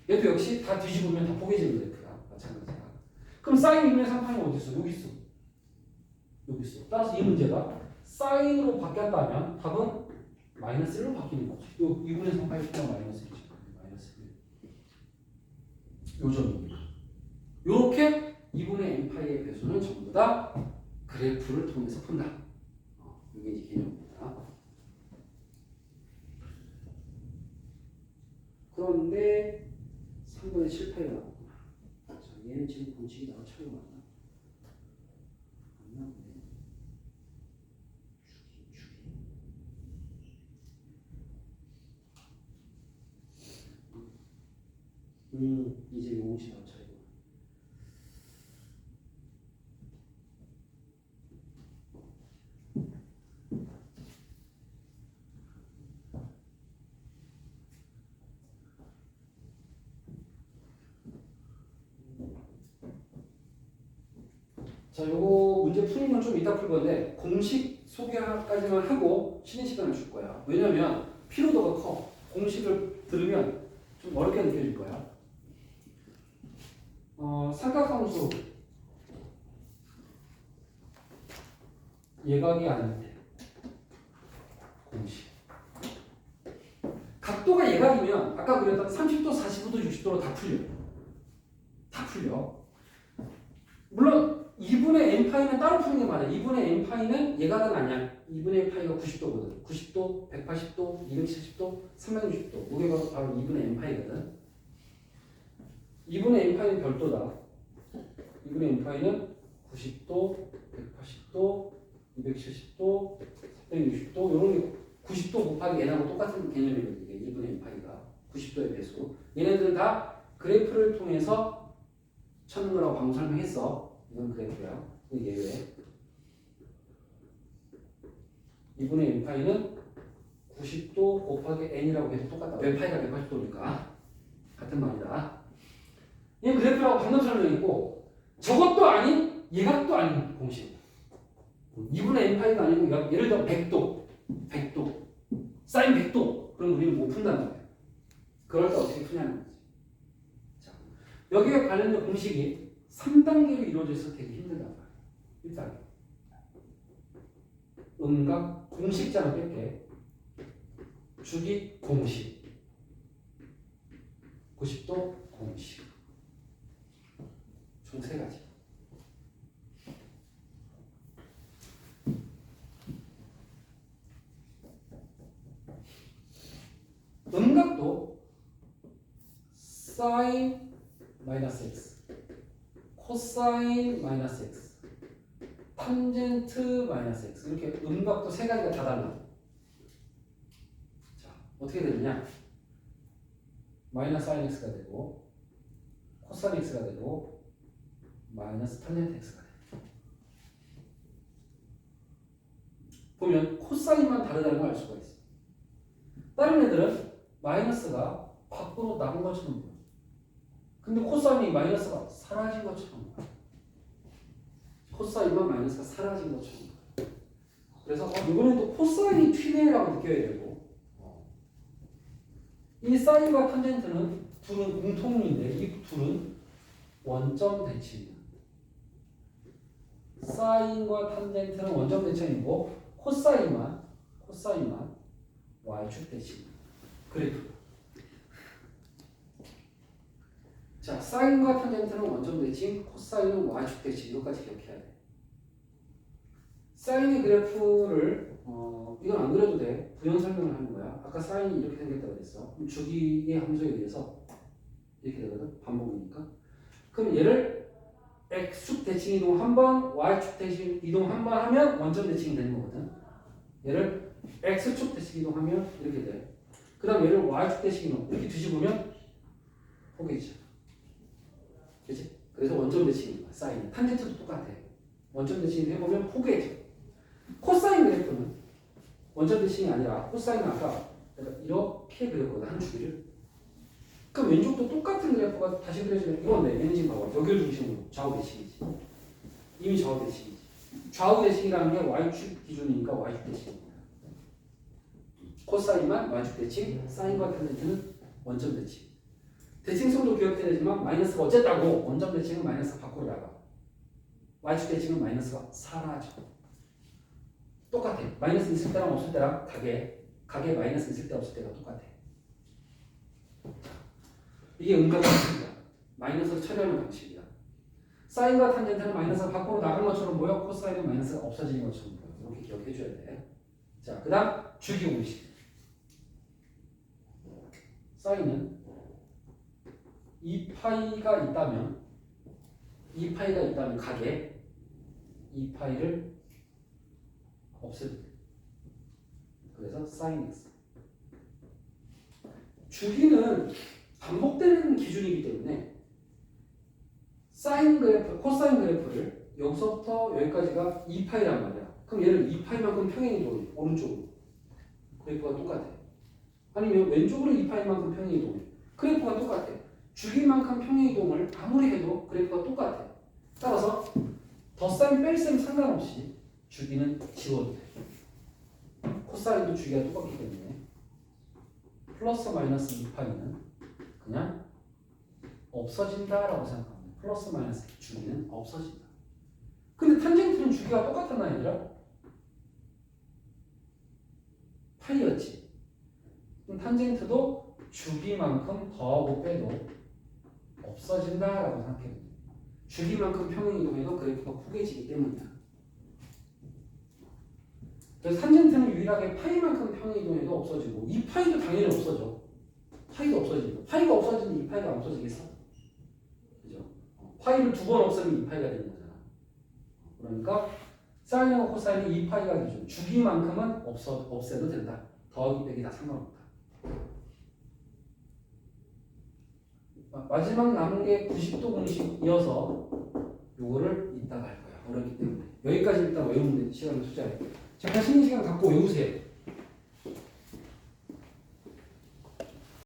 얘도 역시 다 뒤집으면 다 포개지는 그래프야. 마찬가지야. 그럼 사인 2분의 3파이는 어디 있어? 여기 있어. 여기 있어. 따라서 이 문제가 사인으로 바뀌었다면 답은 마이너스 1로 바뀌는 거지. 요 2분의 3파이가 마이너스 1이죠. 마이너스 1. 요 점입니다. 요렇게 2분의 n파이의 배수는 전부 다 그래프를 통해서 푼다. 이게 이제 개념입니다. 그런데 3분의 7파이가 나왔구나. 자, 얘는 지금 본칙이 나와 차이가 많나? 안 나오네. 이제 50 나와 차이가. 자, 요거 문제 푸는 건 좀 이따 풀 건데 공식 소개까지만 하고 쉬는 시간을 줄 거야. 왜냐면 피로도가 커. 공식을 들으면 좀 어렵게 느껴질 거야. 삼각함수 예각이 아닐 때 공식. 각도가 예각이면 아까 그렸던 30도, 45도, 60도로 다 풀려. 다 풀려. 물론 2분의 n파이는 따로 푸는 게 맞아. 2분의 n파이는 예각은 아니야. 2분의 n파이가 90도거든. 90도, 180도, 270도, 360도. 이게 바로 2분의 n파이거든. 2분의 n파이는 별도다. 2분의 n파이는 90도, 180도, 270도, 360도 이런 게 90도 곱하기 n하고 똑같은 개념이거든. 이게 2분의 n파이가 90도의 배수. 얘네들은 다 그래프를 통해서 찾는 거라고 방금 설명했어. 이건 그래프야. 이건 예외. 2분의 n파이는 90도 곱하기 n이라고 해도 똑같다. 왜 파이가 180도니까. 같은 말이다. 이 그래프라고 방금 설명했고 저것도 아닌 예각도 아닌 공식이다. 2분의 n파이가 아니고 예를 들어 100도 사인 100도 그럼 우리는 못 푼다는 거예요. 그럴 때 어떻게 푸냐는 거지. 자, 여기에 관련된 공식이 3단계로 이루어져서 되게 힘들단 말이에요. 1단계 음각 공식자는 뺄게. 주기 공식 90도 공식 총 3가지. 음각도 사인 마이너스 x, 코사인 마이너스 x, 탄젠트 마이너스 x 이렇게 음각도 3가지가 다 달라. 자, 어떻게 되느냐? 마이너스 사인 x가 되고 코사인 x가 되고 마이너스 탄젠트 x가 돼. 보면 코사인만 다르다는 걸 알 수가 있어. 다른 애들은 마이너스가 밖으로 나간 것처럼 보여. 근데 코사인이 마이너스가 사라진 것처럼 보여. 코사인만 마이너스가 사라진 것처럼 보여. 그래서 이번엔 또 코사인이 튀네라고 느껴야 되고, 이 사인과 탄젠트는 둘은 공통인데 이 둘은 원점 대칭이야. 사인과 탄젠트는 원점 대칭이고 코사인만 y축 대칭. 그래프. 자, 사인과 탄젠트는 원점 대칭, 코사인은 y축 대칭. 이것까지 기억해야 돼. 사인의 그래프를 이건 안 그려도 돼. 부연 설명을 하는 거야. 아까 사인이 이렇게 생겼다고 그랬어. 그럼 주기의 함수에 의해서 이렇게 되거든. 반복이니까. 그럼 얘를 x축 대칭 이동 한 번, y축 대칭 이동 한 번 하면 원점 대칭이 되는 거거든. 얘를 x축 대칭 이동하면 이렇게 돼. 그 다음 얘를 y축 대칭 이동 이렇게 뒤집으면 포개지잖아. 그치? 그래서 원점 대칭인 거야. 사인. 탄젠트도 똑같아. 원점 대칭 해보면 포개져. 코사인 그래프는 원점 대칭이 아니라 코사인은 아까 내가 이렇게 그렸거든. 한 주기를. 그럼 왼쪽도 똑같은 그래프가 다시 그려지면 이건 내 얘는 지금 봐봐. 여기를 중심으로 좌우 대칭이지. 이미 좌우 대칭이지. 좌우 대칭이라는 게 y축 기준이니까 y축 대칭입니다. 코사인만 y축 대칭, 사인과 탄젠트는 원점 대칭. 대칭성도 기억해야 되지만 마이너스가 어쨌다고 원점 대칭은 마이너스가 밖으로 나가. y축 대칭은 마이너스가 사라져. 똑같아. 마이너스 있을 때랑 없을 때랑 가게 마이너스 있을 때 없을 때가 똑같아. 이게 음각 방식이야. 마이너스를 처리하는 방식이야. 사인과 탄젠트는 마이너스가 밖으로 나간 것처럼 보여. 코사인은 마이너스가 없어지는 것처럼 보여. 이렇게 기억해 줘야 돼. 자, 그 다음 주기 공식. 사인은 2파이가 있다면 가게 2파이를 없애도 돼. 그래서 사인 x. 주기는 반복되는 기준이기 때문에 사인 그래프, 코사인 그래프를 여기서부터 여기까지가 2파이란 말이야. 그럼 얘를 2파이만큼 평행이동해. 오른쪽으로. 그래프가 똑같아. 아니면 왼쪽으로 2파이만큼 평행이동해. 그래프가 똑같아. 주기만큼 평행이동을 아무리 해도 그래프가 똑같아. 따라서 덧셈 뺄셈 상관없이 주기는 지워도 돼. 코사인도 주기가 똑같기 때문에 플러스 마이너스 2파이는 그냥 없어진다라고 생각합니다. 플러스 마이너스 주기는 없어진다. 근데 탄젠트는 주기가 똑같았나 얘들아? 파이였지. 그럼 탄젠트도 주기만큼 더하고 빼도 없어진다라고 생각해요. 주기만큼 평행이동해도 그래프가 포개지기 때문이야. 그래서 탄젠트는 유일하게 파이만큼 평행이동해도 없어지고 2파이도 당연히 없어져. 파이도 없어지고 파이가 없어지면 2파이가 안 없어지겠어? 그죠? 파이를 2번 없애면 2파이가 되는 거잖아. 그러니까 사인하고 코사인은 2파이가 기준. 주기만큼은 없애도 된다. 더하기 빼기 다 상관없다. 마지막 남은 게 90도 공식이어서 요거를 이따가 할 거야. 어렵기 때문에. 여기까지 일단 외우는 데 시간을 투자해. 잠깐 쉬는 시간 갖고 외우세요.